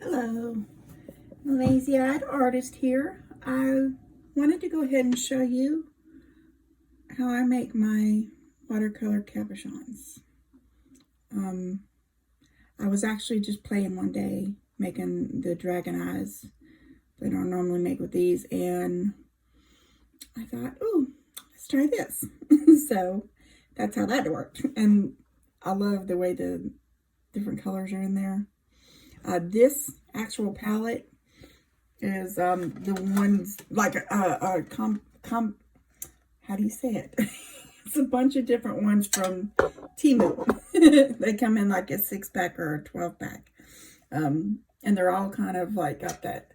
Hello, lazy-eyed artist here. I wanted to go ahead and show you how I make my watercolor cabochons. I was actually just playing one day making the dragon eyes that I normally make with these, and I thought, oh, let's try this. So that's how that worked, and I love the way the different colors are in there. This actual palette is the ones like how do you say it? It's a bunch of different ones from Temu. They come in like a 6-pack or a 12-pack, and they're all kind of like got that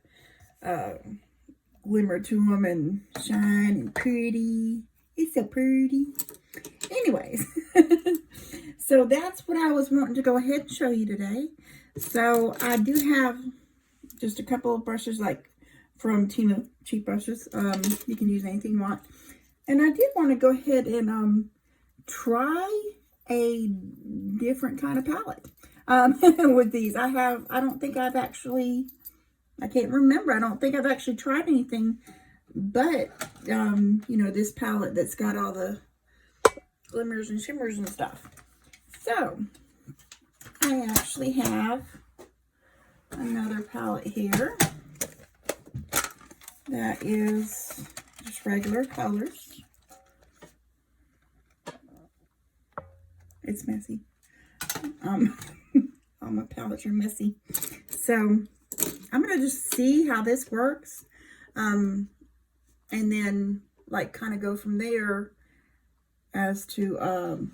glimmer to them and shine and pretty. It's so pretty. Anyways, so that's what I was wanting to go ahead and show you today. So I do have just a couple of brushes like from Temu, cheap brushes. You can use anything you want. And I did want to go ahead and try a different kind of palette with these. I don't think I've actually, I can't remember. I don't think I've actually tried anything but, you know, this palette that's got all the glimmers and shimmers and stuff. So I actually have another palette here that is just regular colors. It's messy. All my palettes are messy. So I'm going to just see how this works. And then like kind of go from there as to,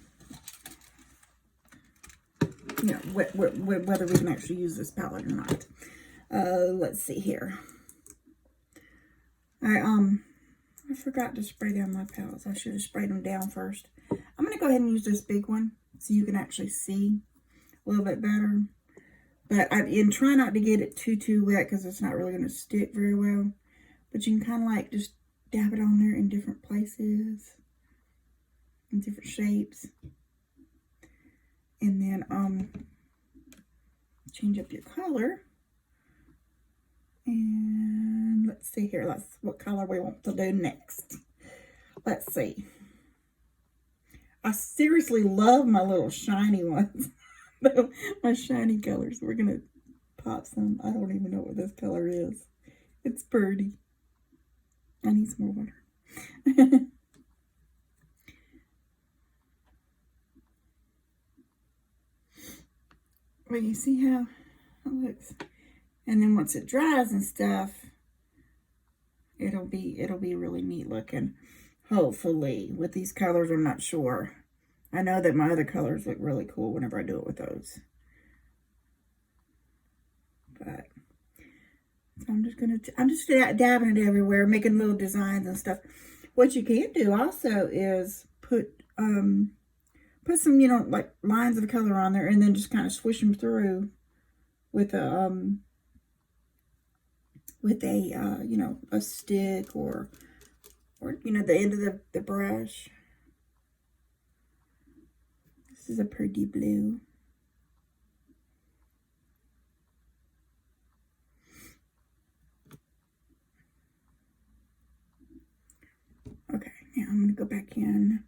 you know, whether we can actually use this palette or not. Let's see here. I forgot to spray down my palettes. I should have sprayed them down first. I'm going to go ahead and use this big one so you can actually see a little bit better. But and try not to get it too wet because it's not really going to stick very well. But you can kind of like just dab it on there in different places, in different shapes. And then change up your color. And let's see here. Let's what color we want to do next. Let's see. I seriously love my little shiny ones. My shiny colors. We're gonna pop some. I don't even know what this color is. It's pretty. I need some more water. Well, you see how it looks. And then once it dries and stuff, it'll be really neat looking. Hopefully, with these colors, I'm not sure. I know that my other colors look really cool whenever I do it with those. But so I'm just dabbing it everywhere, making little designs and stuff. What you can do also is put some, you know, like lines of color on there, and then just kind of swish them through with a you know, a stick or you know, the end of the brush. This is a pretty blue. Okay, now I'm going to go back in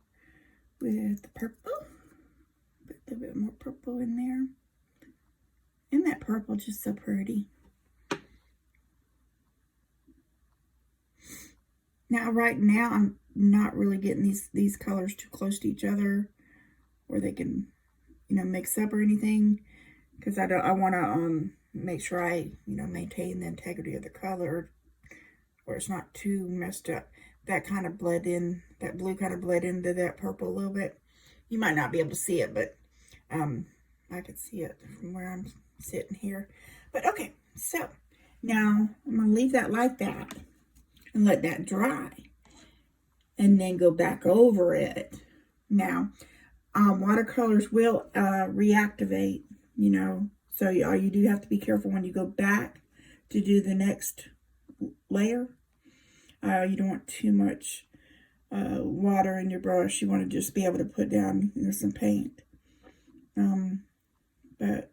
with the purple. Put a little bit more purple in there. Isn't that purple just so pretty? Now, right now, I'm not really getting these colors too close to each other where they can, you know, mix up or anything, because I want to make sure I, you know, maintain the integrity of the color where it's not too messed up. That kind of bled in, that blue kind of bled into that purple a little bit. You might not be able to see it, but I could see it from where I'm sitting here. But okay, so now I'm going to leave that like that and let that dry, and then go back over it. Now, watercolors will reactivate, you know, so you do have to be careful when you go back to do the next layer. You don't want too much water in your brush. You want to just be able to put down, you know, some paint. But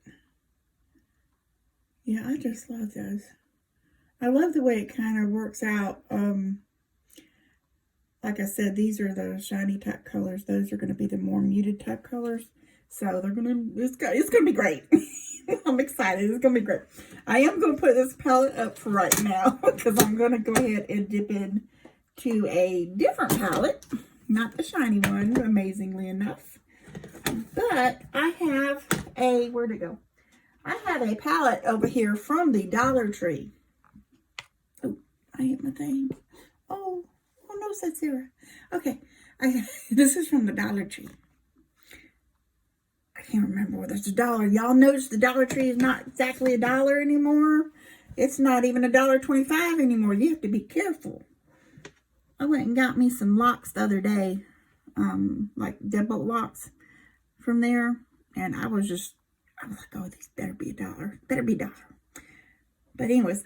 yeah, I just love those. I love the way it kind of works out. Like I said, these are the shiny type colors. Those are going to be the more muted type colors. So they're it's gonna be great. I'm excited. It's gonna be great. I am gonna put this palette up for right now because I'm gonna go ahead and dip in to a different palette, not the shiny one, amazingly enough. But I have a, where'd it go? I have a palette over here from the Dollar Tree. Oh, I hit my thing. Oh no, said Sarah. Okay, this is from the Dollar Tree. I can't remember whether it's $1. Y'all notice the Dollar Tree is not exactly $1 anymore. It's not even $1.25 anymore. You have to be careful. I went and got me some locks the other day, like deadbolt locks from there, and I was like, oh, these better be $1. Better be $1. But anyways,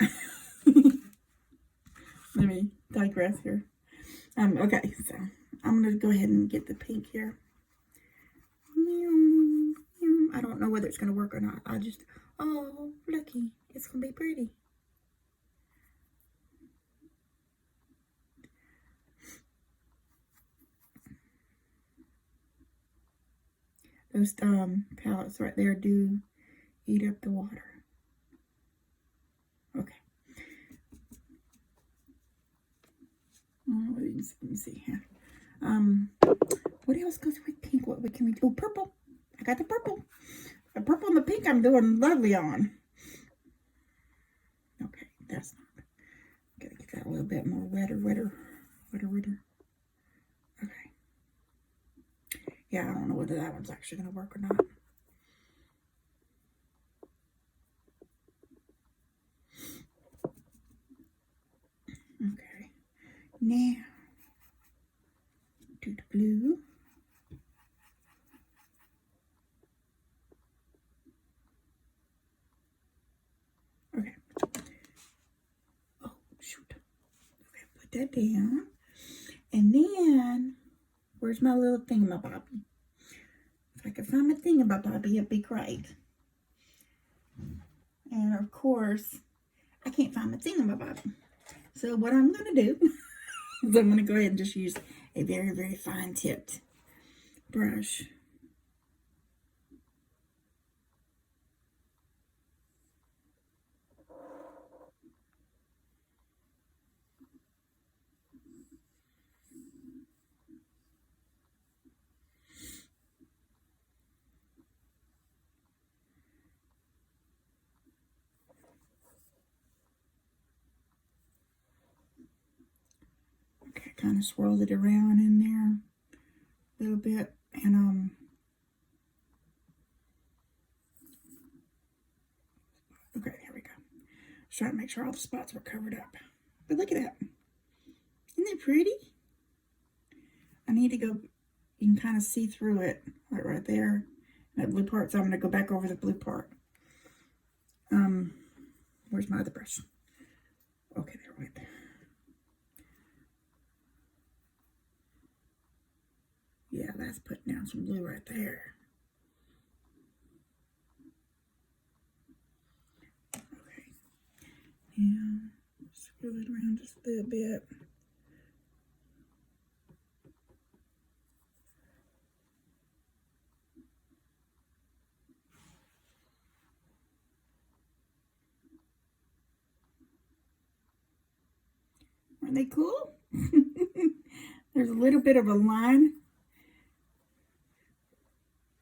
let me digress here. Okay, so I'm gonna go ahead and get the pink here. I don't know whether it's going to work or not. Oh, looky. It's going to be pretty. Those palettes right there do eat up the water. Okay. Let me see here. What else goes with pink? What can we do? Oh, purple. I got the purple. The purple and the pink I'm doing lovely on. Okay, that's not. Gotta get that a little bit more wetter. Okay. Yeah, I don't know whether that one's actually gonna work or not. Okay. Now do the blue. Okay. Oh, shoot. Okay, put that down. And then, where's my little thingamabobby? If I could find my thingamabobby, it'd be great. And of course, I can't find my thingamabobby. So what I'm going to do is I'm going to go ahead and just use a very, very fine tipped brush. Okay, kind of swirl it around in there a little bit, and okay, there we go. Just trying to make sure all the spots were covered up. But look at that. Isn't it pretty? I need to go, you can kind of see through it, like right there, that blue part. So I'm going to go back over the blue part. Where's my other brush? Okay, there we go. Yeah, that's putting down some blue right there. Okay. And screw it around just a little bit. Aren't they cool? There's a little bit of a line.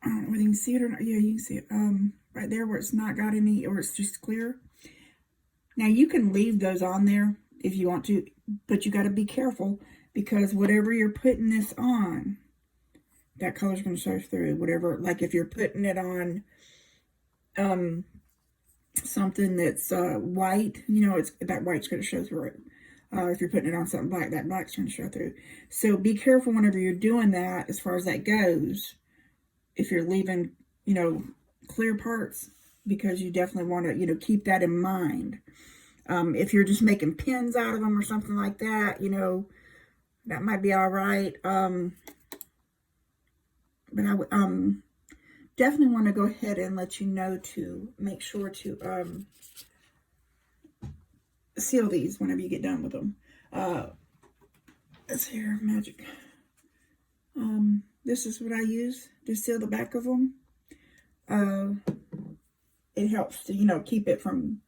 I don't know whether you can see it or not. Yeah, you can see it. Right there where it's not got any, or it's just clear. Now you can leave those on there if you want to, but you got to be careful because whatever you're putting this on, that color's going to show through. Whatever, like if you're putting it on something that's white, you know, that white's going to show through. If you're putting it on something black, that black's going to show through. So be careful whenever you're doing that as far as that goes. If you're leaving, you know, clear parts, because you definitely want to, you know, keep that in mind. If you're just making pins out of them or something like that, you know, that might be all right. But I would definitely want to go ahead and let you know to make sure to seal these whenever you get done with them. Let's here, magic. This is what I use to seal the back of them. It helps to, you know, keep it from,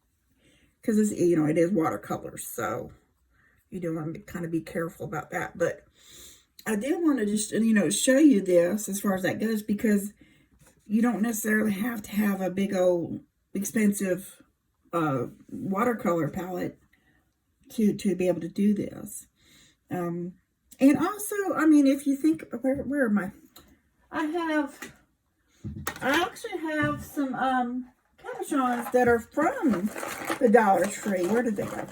because it's, you know, it is watercolor, so you do want to kind of be careful about that. But I did want to just, you know, show you this as far as that goes, because you don't necessarily have to have a big old expensive watercolor palette to be able to do this. And also, I mean, if you think, where am I? I actually have some cabochons that are from the Dollar Tree. Where did they go?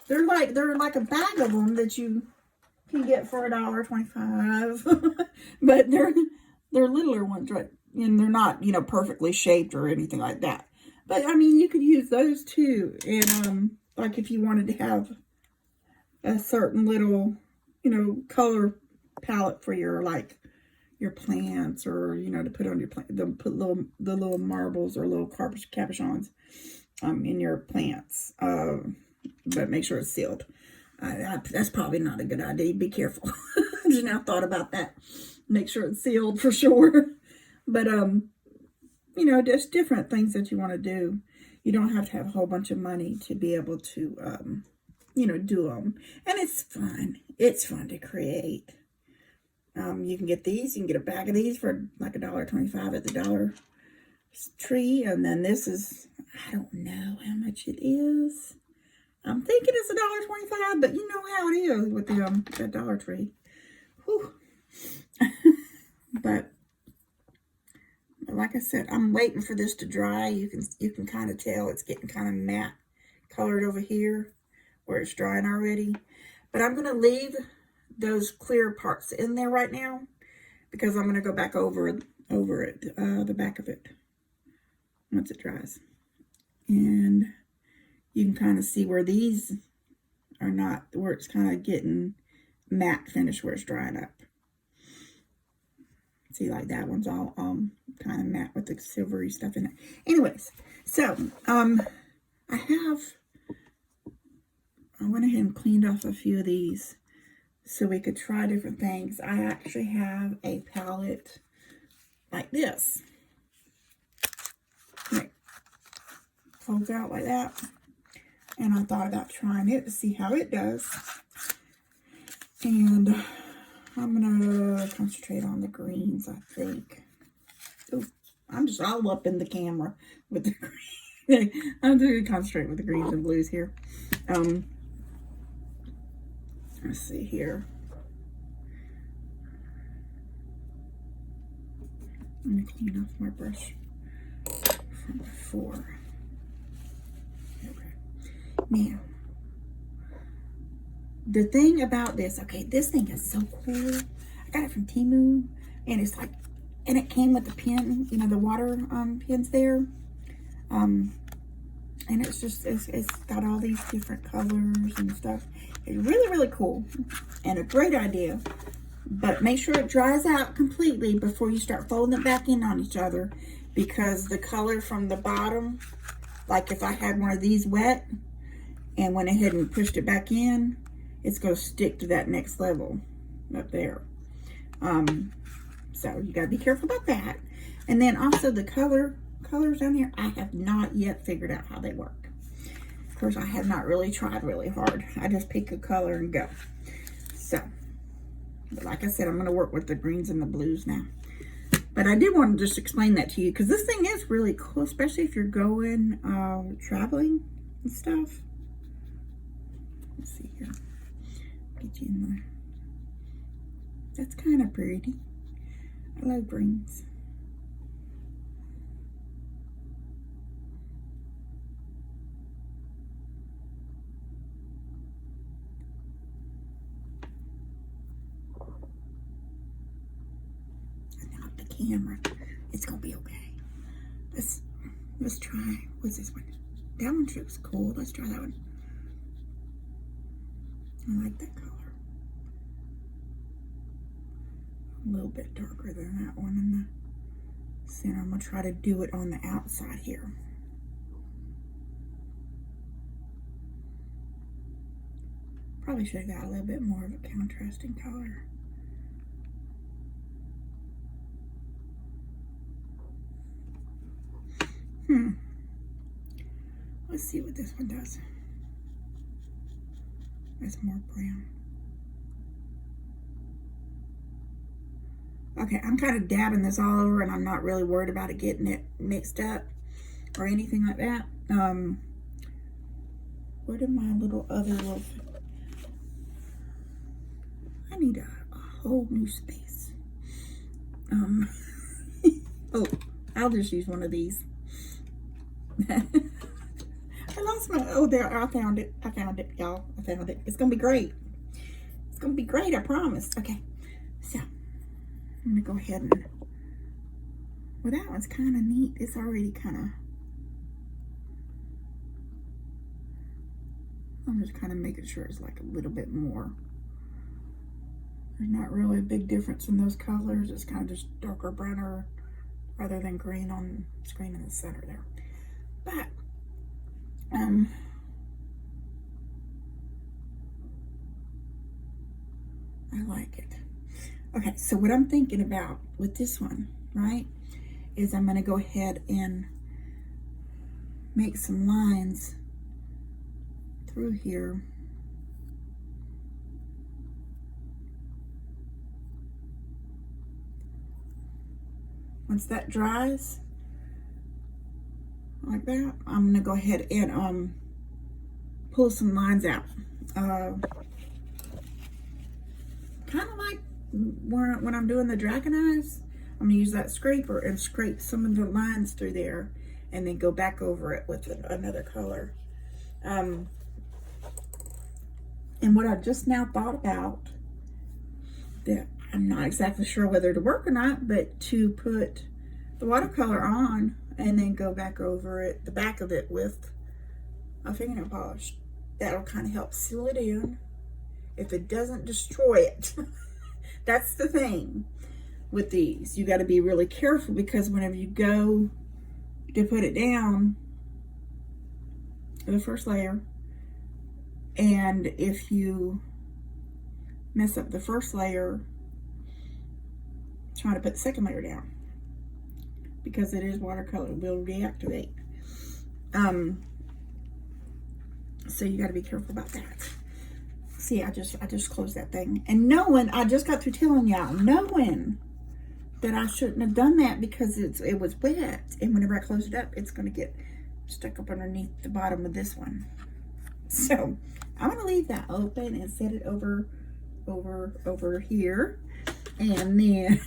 They're like a bag of them that you can get for $1.25. But they're littler ones, right? And they're not, you know, perfectly shaped or anything like that. But I mean, you could use those too. And like if you wanted to have a certain little, you know, color palette for your, like, your plants, or, you know, to put on your plant, put the little marbles or little cabochons in your plants. But make sure it's sealed. That's probably not a good idea. Be careful. I just now thought about that. Make sure it's sealed for sure. But you know, just different things that you want to do. You don't have to have a whole bunch of money to be able to you know, do them. And it's fun. It's fun to create. You can get these. You can get a bag of these for like $1.25 at the Dollar Tree. And then this is, I don't know how much it is. I'm thinking it's $1.25, but you know how it is with the Dollar Tree. Whew. But like I said, I'm waiting for this to dry. You can kind of tell it's getting kind of matte colored over here where it's drying already. But I'm going to leave those clear parts in there right now, because I'm going to go back over it, the back of it, once it dries. And you can kind of see where these are not, where it's kind of getting matte finish where it's drying up. See, like that one's all kind of matte with the silvery stuff in it. Anyways, so I went ahead and cleaned off a few of these so we could try different things. I actually have a palette like this. It folds out like that. And I thought about trying it to see how it does. And I'm going to concentrate on the greens, I think. Ooh, I'm just all up in the camera with the green. I'm going to concentrate with the greens and blues here. Let's see here. I'm going to clean off my brush from before. Okay. Now, the thing about this, okay, this thing is so cool. I got it from Temu, and it's like, and it came with the pen, you know, the water pens there. And it's just, it's got all these different colors and stuff. It's really, really cool and a great idea. But make sure it dries out completely before you start folding it back in on each other, because the color from the bottom, like if I had one of these wet and went ahead and pushed it back in, it's going to stick to that next level up there. So you got to be careful about that. And then also the colors down here, I have not yet figured out how they work. Of course, I have not really tried really hard. I just pick a color and go. So, but like I said, I'm going to work with the greens and the blues now. But I did want to just explain that to you, because this thing is really cool, especially if you're going traveling and stuff. Let's see here. Get you in there. That's kind of pretty. I love greens. Camera, it's gonna be okay. Let's try, what's this one? That one looks cool. Let's try that one. I like that color. A little bit darker than that one in the center. I'm gonna try to do it on the outside here. probably should have got a little bit more of a contrasting color. Let's see what this one does. That's more brown. Okay, I'm kind of dabbing this all over, and I'm not really worried about it getting it mixed up or anything like that. Where did my little other little... I need a whole new space. Oh, I'll just use one of these. I lost my... Oh, there, I found it. I found it, y'all. I found it. It's gonna be great. It's gonna be great, I promise. Okay, so I'm gonna go ahead and... Well, that one's kind of neat. It's already kind of... I'm just kind of making sure it's like a little bit more. There's not really a big difference in those colors. It's kind of just darker browner rather than green on screen in the center there. But I like it. Okay, so what I'm thinking about with this one, right, is I'm going to go ahead and make some lines through here. Once that dries like that, I'm going to go ahead and pull some lines out. Kind of like when I'm doing the dragon eyes, I'm going to use that scraper and scrape some of the lines through there and then go back over it with another color. And what I just now thought about, that I'm not exactly sure whether to work or not, but to put the watercolor on and then go back over it, the back of it, with a fingernail polish. That'll kind of help seal it in if it doesn't destroy it. That's the thing with these. You got to be really careful, because whenever you go to put it down, the first layer, and if you mess up the first layer trying to put the second layer down, because it is watercolor, it will reactivate. So you got to be careful about that. See, I just closed that thing, and knowing, I just got through telling y'all, knowing that I shouldn't have done that because it was wet, and whenever I close it up, it's going to get stuck up underneath the bottom of this one. So I'm going to leave that open and set it over here. And then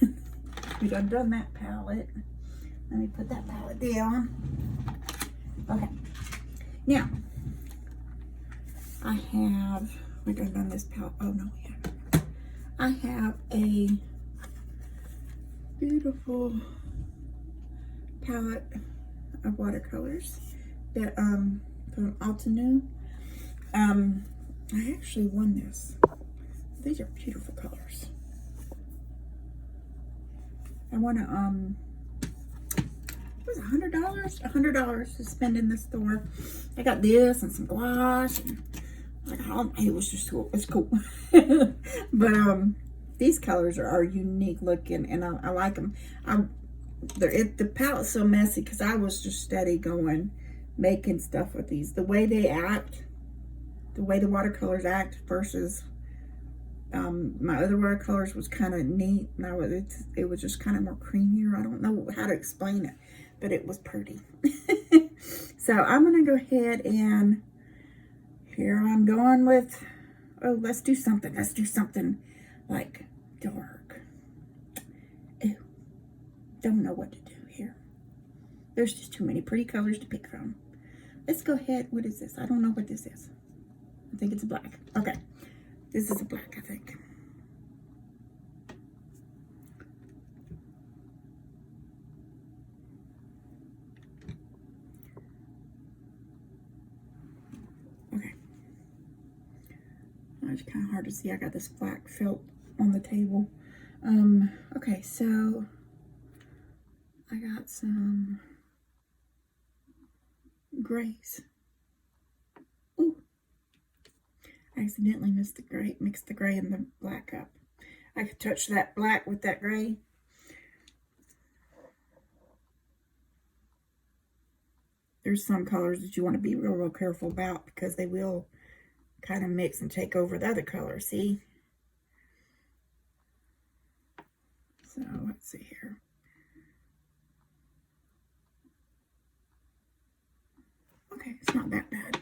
we done that palette. Let me put that palette down. Okay. Now, I have, we done this palette. Oh no, we haven't. I have a beautiful palette of watercolors that from Altenew. I actually won this. These are beautiful colors. I won what was it, $100? $100 to spend in the store. I got this and some gouache, and it was just cool. It's cool. But these colors are unique looking, and I like them. The palette's so messy because I was just steady going, making stuff with these. The way they act, the way the watercolors act versus my other watercolors was kind of neat. And it was just kind of more creamier. I don't know how to explain it, but it was pretty. So I'm going to go ahead and here I'm going with, oh, let's do something. Let's do something like dark. Ew. Don't know what to do here. There's just too many pretty colors to pick from. Let's go ahead. What is this? I don't know what this is. I think it's a black. Okay. This is a black, I think. Okay. It's kind of hard to see. I got this black felt on the table. Okay, so I got some grays. Ooh. accidentally mixed the gray and the black up. I could touch that black with that gray. There's some colors that you want to be real careful about because they will kind of mix and take over the other color, see? So let's see here. Okay, it's not that bad.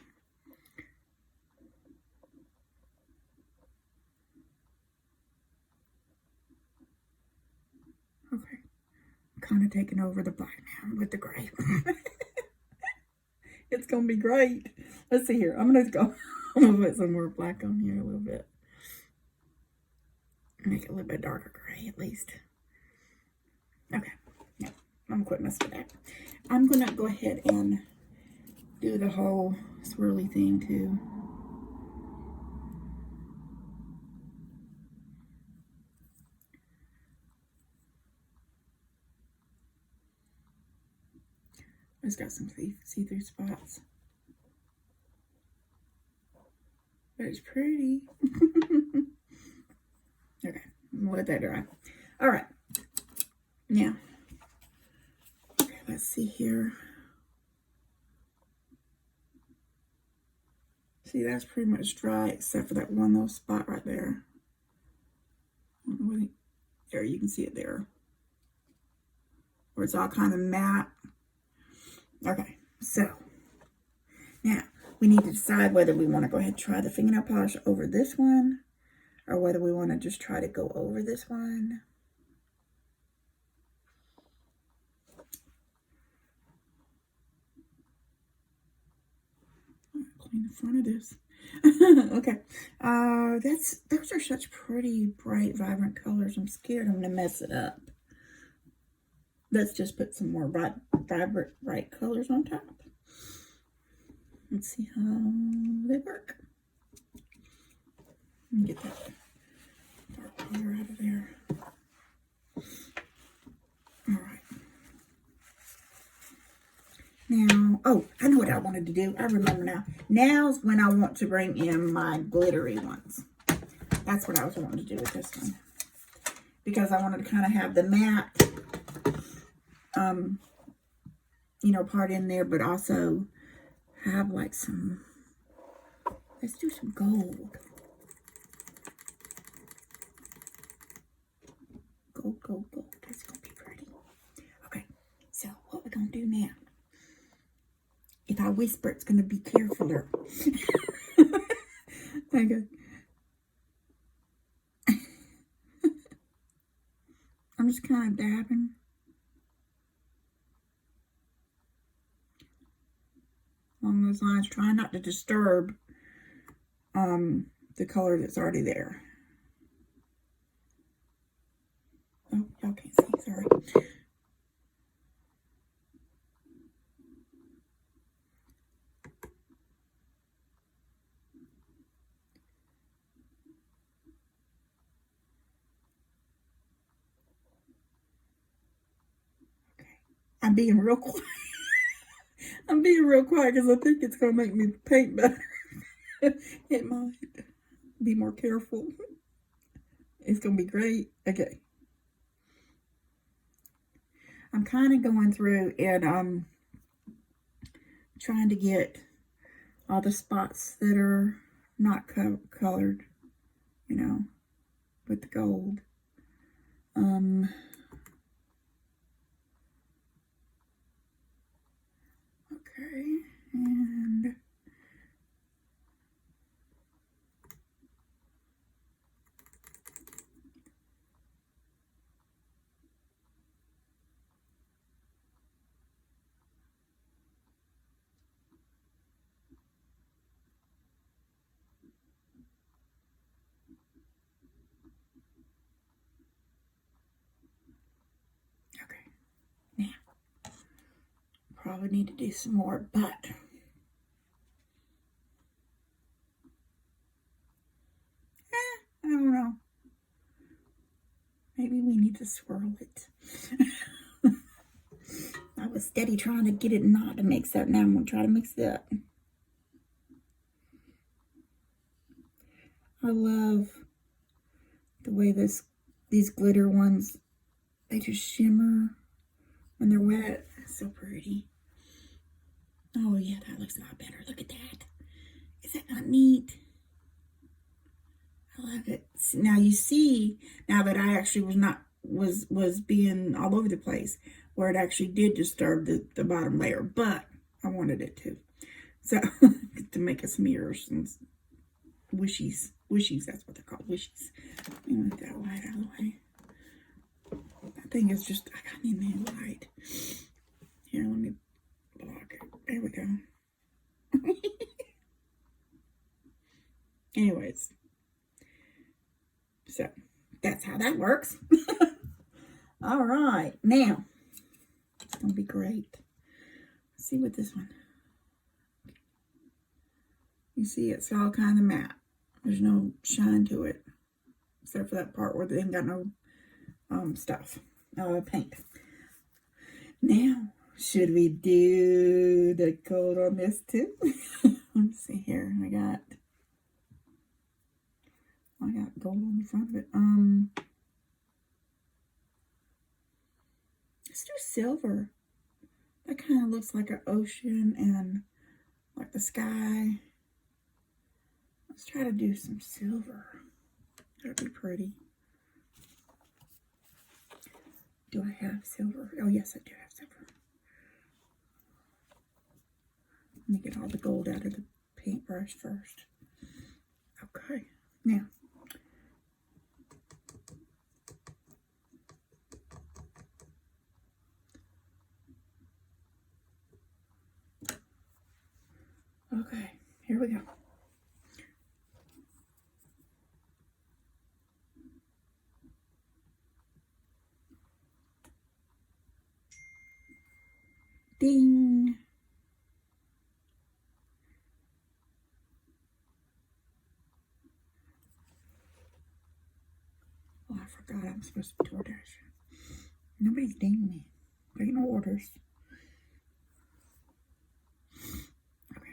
Okay, I'm kind of taking over the black now with the gray. It's gonna be great. Let's see here. I'm gonna put some more black on here a little bit. Make it a little bit darker gray at least. Okay, yeah, I'm gonna quit messing with that. I'm gonna go ahead and do the whole swirly thing too. It's got some see-through spots. But it's pretty. Okay, I'm gonna let that dry. All right. Now, okay, let's see here. See, that's pretty much dry except for that one little spot right there. There, you can see it there. Where it's all kind of matte. Okay, so now we need to decide whether we want to go ahead and try the fingernail polish over this one or whether we want to just try to go over this one. Clean the front of this. Okay, those are such pretty bright, vibrant colors. I'm scared I'm gonna mess it up. Let's just put some more vibrant, bright colors on top. Let's see how they work. Let me get that dark color out of there. All right. Now, oh, I know what I wanted to do. I remember now. Now's when I want to bring in my glittery ones. That's what I was wanting to do with this one. Because I wanted to kind of have the matte, you know, part in there, but also have like some, let's do some gold. Gold, gold, gold. That's going to be pretty. Okay, so what we're going to do now, if I whisper, it's going to be carefuler. Okay. I'm just kind of dabbing. Along those lines, trying not to disturb the color that's already there. Oh, y'all can't see, sorry. Okay, I'm being real quiet. I'm being real quiet because I think it's going to make me paint better. It might. Be more careful. It's going to be great. Okay. I'm kind of going through and trying to get all the spots that are not colored, you know, with the gold. Okay, and okay, now probably need to do some more, but I don't know. Maybe we need to swirl it. I was steady trying to get it not to mix up. Now I'm going to try to mix it up. I love the way these glitter ones, they just shimmer when they're wet. It's so pretty. Oh yeah, that looks a lot better. Look at that. Is that not neat? I love it. Now you see, now that I actually was being all over the place, where it actually did disturb the bottom layer, but I wanted it to. So, to make us mirrors and wishies. Wishies, that's what they're called, wishies. Let me move that light out of the way. That thing is just, I need new light. Here, let me block it. There we go. Anyways. So, that's how that works. All right. Now, it's going to be great. Let's see what this one. You see, it's all kind of matte. There's no shine to it. Except for that part where they ain't got no paint. Now, should we do the gold on this too? Let's see here. I got gold on the front of it. Let's do silver. That kind of looks like an ocean and like the sky. Let's try to do some silver. That'd be pretty. Do I have silver? Oh, yes, I do have silver. Let me get all the gold out of the paintbrush first. Okay, now. Okay, here we go. Ding. Oh, I forgot I'm supposed to be DoorDash. Nobody's dinging me. Taking no orders. Okay.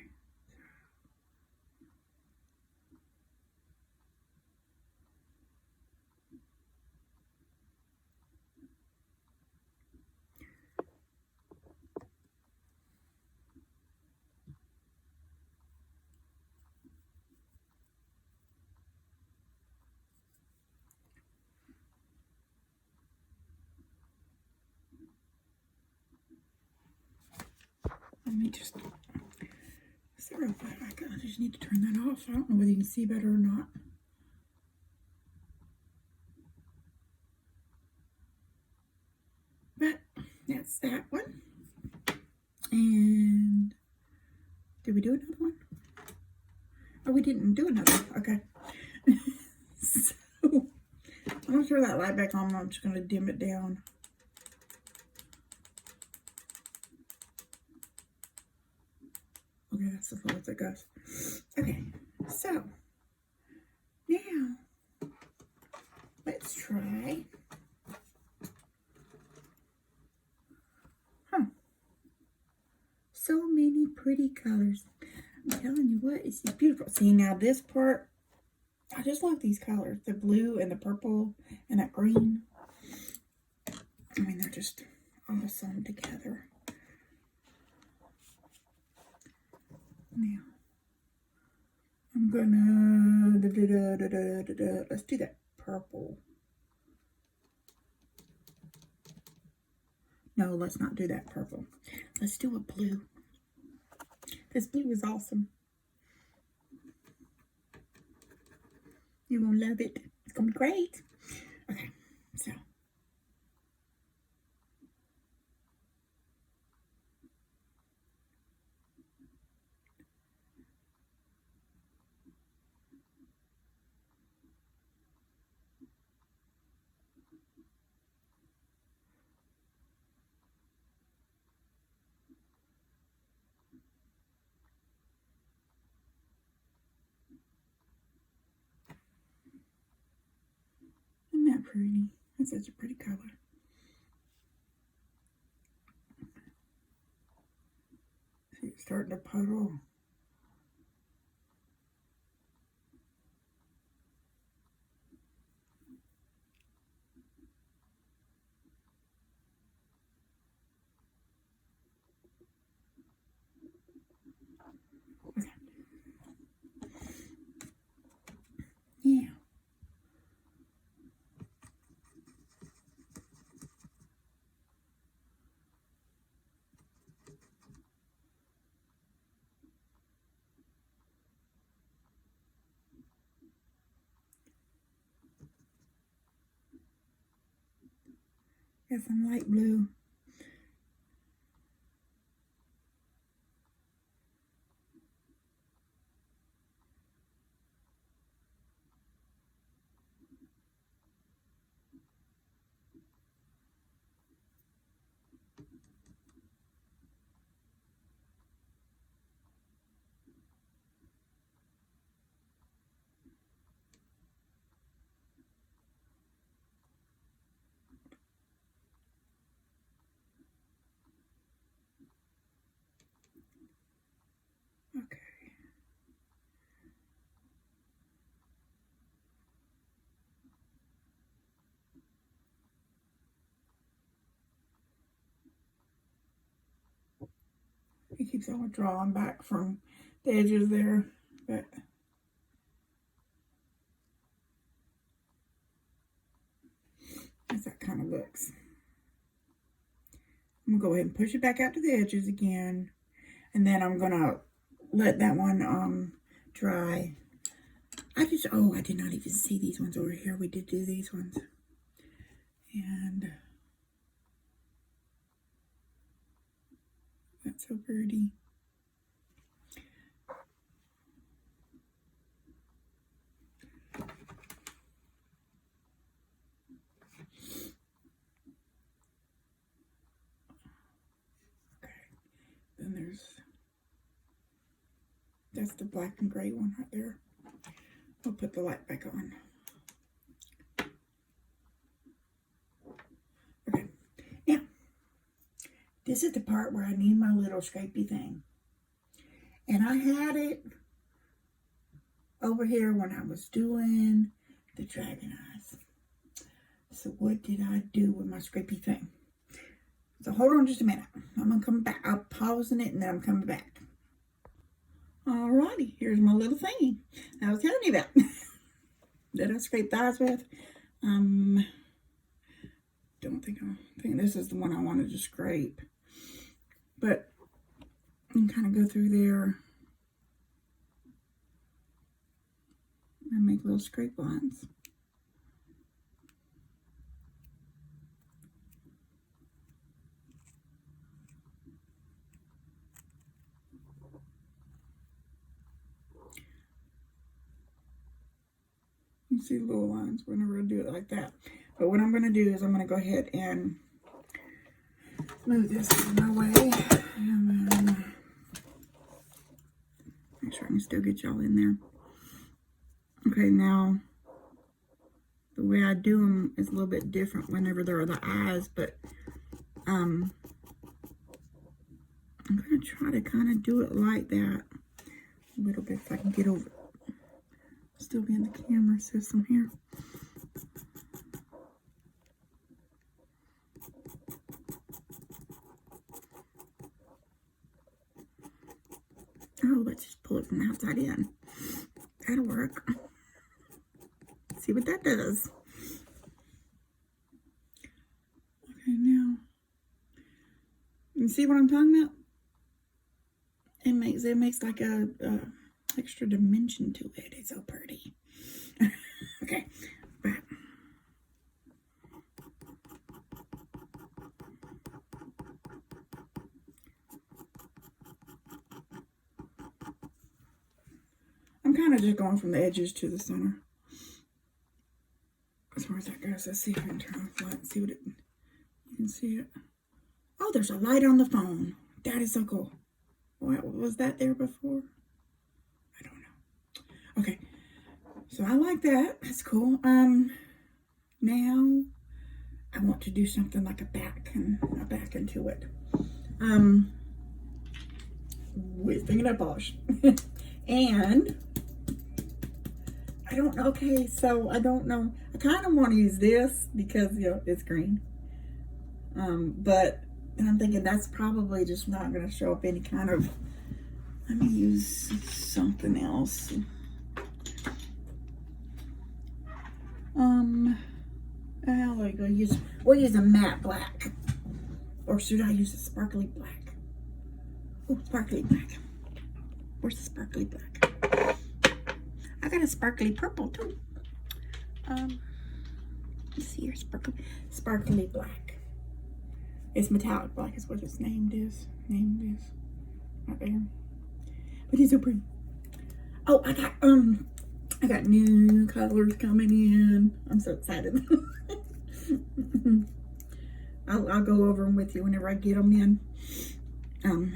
Let me just, is there a I just need to turn that off. I don't know whether you can see better or not. But that's that one. And did we do another one? Oh, we didn't do another one. Okay. So I'm going to throw that light back on. I'm just going to dim it down. Okay, that's the far as it goes. Okay, so now let's try. So many pretty colors. I'm telling you what, it's beautiful. See, now this part, I just love these colors. The blue and the purple and that green. I mean, they're just awesome together. Now, I'm gonna, let's do that purple. No, let's not do that purple. Let's do a blue. This blue is awesome. You're gonna love it. It's gonna be great. Okay, so. Isn't that pretty? That's such a pretty color. See, it's starting to puddle. Got some light blue. Okay. It keeps on drawing back from the edges there, but as that kind of looks. I'm gonna go ahead and push it back out to the edges again, and then I'm gonna let that one dry. I did not even see these ones over here. We did do these ones, and that's so pretty. Then that's the black and gray one right there. I'll put the light back on. Okay, now, this is the part where I need my little scrapey thing. And I had it over here when I was doing the dragon eyes. So what did I do with my scrapey thing? So hold on just a minute. I'm going to come back. I'm pausing it and then I'm coming back. Alrighty, here's my little thingy I was telling you about that I scraped the eyes with. I think this is the one I wanted to scrape. But I'm kind of go through there and make little scrape lines. You see little lines whenever I do it like that. But what I'm going to do is I'm going to go ahead and move this out of my way. And then make sure I can still get y'all in there. Okay, now the way I do them is a little bit different whenever there are the eyes, but I'm going to try to kind of do it like that a little bit if I can get over it. Still be in the camera system here. Oh, let's just pull it from the outside in. That'll work. See what that does. Okay, now you see what I'm talking about? It makes like a extra dimension to it. It's so pretty. Okay, back. I'm kind of just going from the edges to the center. As far as that goes, let's see if I can turn off the light and see what you can see it. Oh, there's a light on the phone. That is so cool. What was that there before? I don't know. Okay, so I like that. That's cool. Now I want to do something like a back into it. With fingernail polish. And I don't know. Okay, so I don't know. I kind of want to use this because, you know, it's green. But I'm thinking that's probably just not going to show up any kind of. Let me use something else. We'll use a matte black. Or should I use a sparkly black? Oh, sparkly black. Where's the sparkly black? I got a sparkly purple too. Let's see here, sparkly black. It's metallic black is what it's named is. Right there. But it's so pretty. Oh, I got new colors coming in. I'm so excited. I'll go over them with you whenever I get them in. Oh.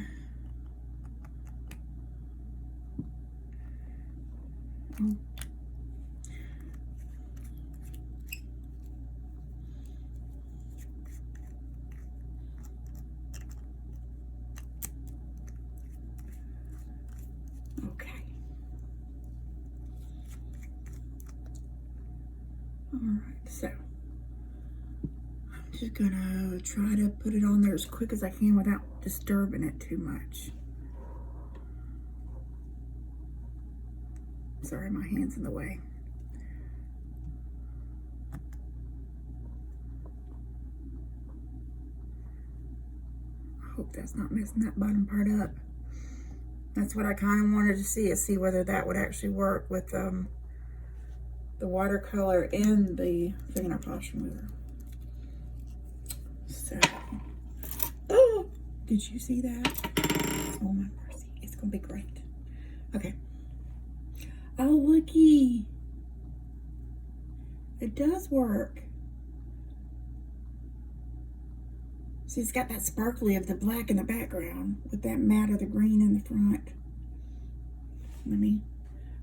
Okay. All right, so I'm just gonna try to put it on there as quick as I can without disturbing it too much. Sorry, my hand's in the way. I hope that's not messing that bottom part up. That's what I kind of wanted to see whether that would actually work with the watercolor and the fingernail polish remover. So, oh, did you see that? Oh my mercy, it's gonna be great. Okay. Oh, looky. It does work. See, it's got that sparkly of the black in the background with that matte of the green in the front.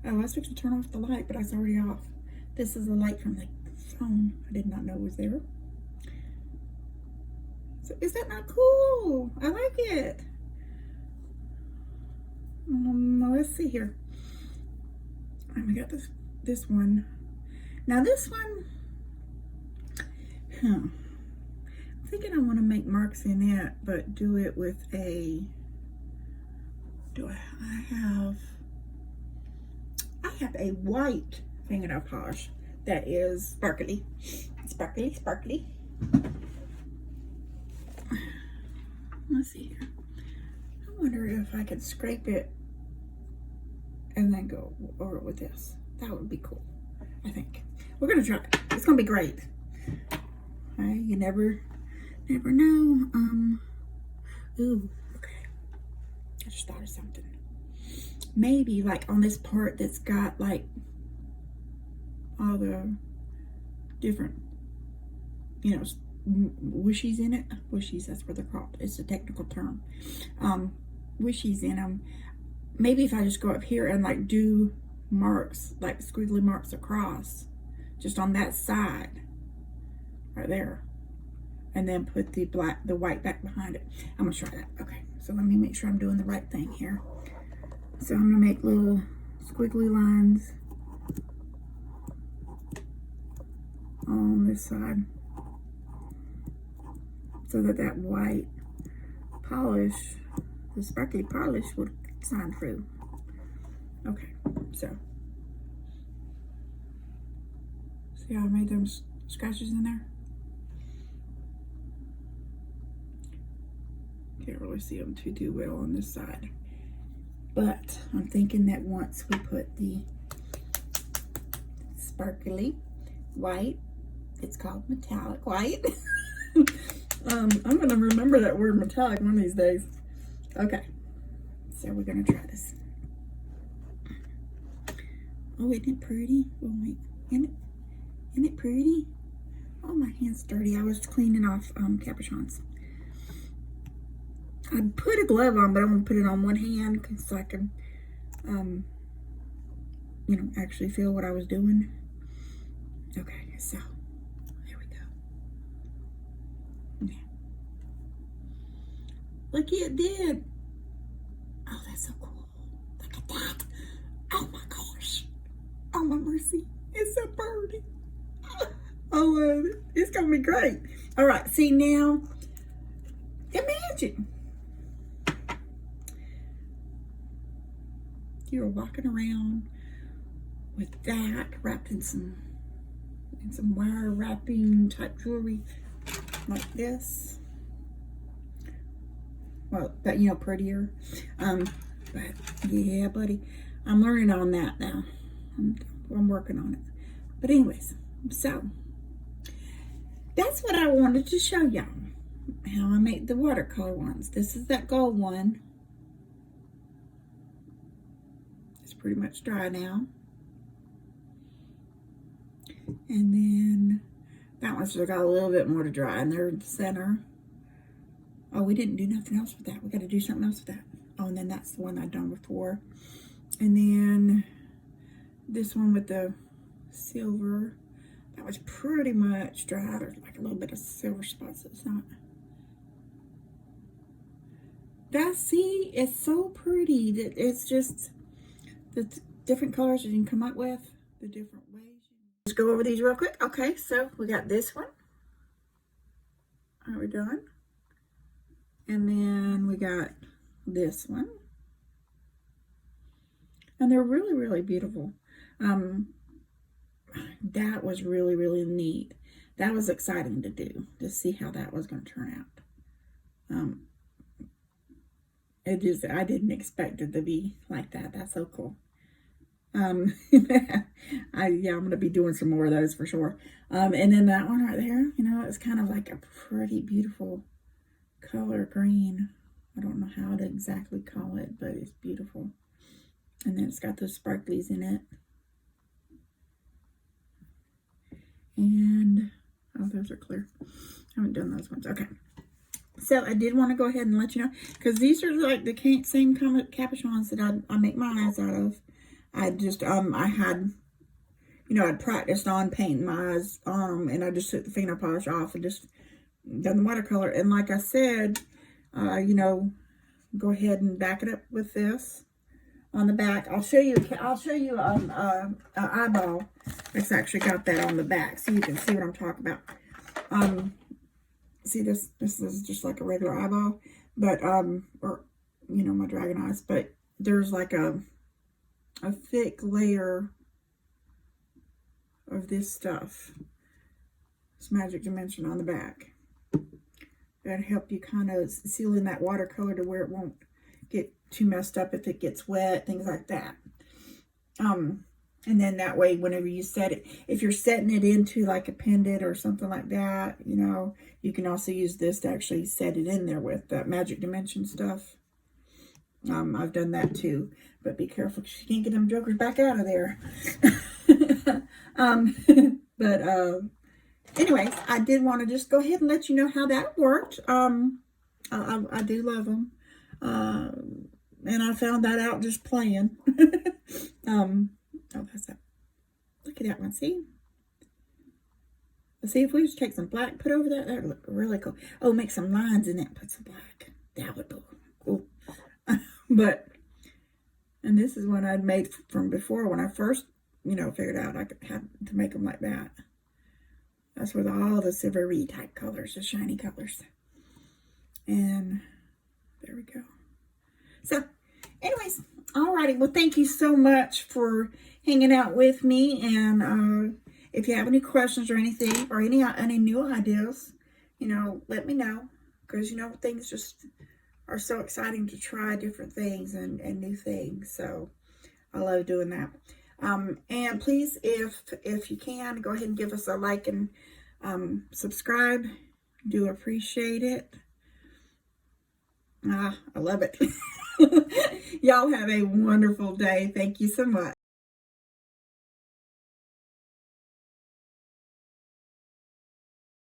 Oh, I was supposed to turn off the light, but it's already off. This is the light from the phone. I did not know it was there. So, is that not cool? I like it. Let's see here. We got this one. Now this one, I'm thinking I want to make marks in it, but do it with a, I have a white fingernail polish that is sparkly. Let's see here. I wonder if I could scrape it and then go over it with this. That would be cool, I think. We're gonna try it. It's gonna be great. You never know. Ooh, okay. I just thought of something. Maybe like on this part that's got like all the different, you know, wishies in it. Wishies, that's what they're called. It's a technical term. Wishies in them. Maybe if I just go up here and like do marks, like squiggly marks across, just on that side, right there, and then put the white back behind it. I'm gonna try that. Okay, so let me make sure I'm doing the right thing here. So I'm gonna make little squiggly lines on this side, so that white polish, the sparkly polish, would shine through. Okay, so see how I made those scratches in there? Can't really see them too well on this side, but I'm thinking that once we put the sparkly white, it's called metallic white. I'm gonna remember that word metallic one of these days. Okay, so we're gonna try this. Oh, isn't it pretty? Oh wait, isn't it pretty? Oh, my hand's dirty. I was cleaning off cabochons. I put a glove on, but I want to put it on one hand so I can, you know, actually feel what I was doing. Okay, so here we go. Yeah. Look, it did. Oh, that's so cool. Look at that. Oh my gosh. Oh my mercy. It's so pretty. I love it. It's gonna be great. All right, see now, imagine you're walking around with that wrapped in some wire wrapping type jewelry like this. Well, that, you know, prettier. But yeah, buddy, I'm learning on that now. I'm working on it. But anyways, so that's what I wanted to show y'all. how I make the watercolor ones. This is that gold one. It's pretty much dry now. And then that one's still got a little bit more to dry, and they're in the center. Oh, we didn't do nothing else with that. We got to do something else with that. Oh, and then that's the one I've done before. And then this one with the silver, that was pretty much dry. There's like a little bit of silver spots. It's not. See, it's so pretty. It's just the different colors that you can come up with, the different ways. Let's go over these real quick. Okay, so we got this one. Are we done? And then we got this one. And they're really, really beautiful. That was really, really neat. That was exciting to do, to see how that was going to turn out. I didn't expect it to be like that. That's so cool. I'm going to be doing some more of those for sure. And then that one right there, you know, it's kind of like a pretty beautiful color green. I don't know how to exactly call it, but it's beautiful. And then it's got those sparklies in it. And, oh, those are clear. I haven't done those ones. Okay. So I did want to go ahead and let you know, because these are like the same cabochons that I make my eyes out of. I just, I had, you know, I'd practiced on painting my eyes on them, and I just took the fingernail polish off and just done the watercolor. And like I said, you know, go ahead and back it up with this on the back. I'll show you an eyeball that's actually got that on the back, so you can see what I'm talking about. See, this is just like a regular eyeball, but or you know, my dragon eyes, but there's like a thick layer of this stuff. It's Magic Dimension on the back. That'll help you kind of seal in that watercolor to where it won't get too messed up if it gets wet, things like that. And then that way, whenever you set it, if you're setting it into like a pendant or something like that, you know, you can also use this to actually set it in there with that Magic Dimension stuff. I've done that too, but be careful because you can't get them jokers back out of there. Anyways, I did want to just go ahead and let you know how that worked. I do love them. And I found that out just playing. Oh, that's that. Look at that one. See? Let's see if we just take some black, put over that. That would look really cool. Oh, make some lines in it. Put some black. That would look cool. And this is one I'd made from before when I first, you know, figured out I could have to make them like that. That's with all the silvery type colors, the shiny colors. And there we go. So, anyways, alrighty. Well, thank you so much for hanging out with me. And if you have any questions or anything, or any new ideas, you know, let me know. Because, you know, things just are so exciting to try different things and new things. So, I love doing that. And please, if you can, go ahead and give us a like and subscribe. Do appreciate it. I love it. Y'all have a wonderful day. Thank you so much.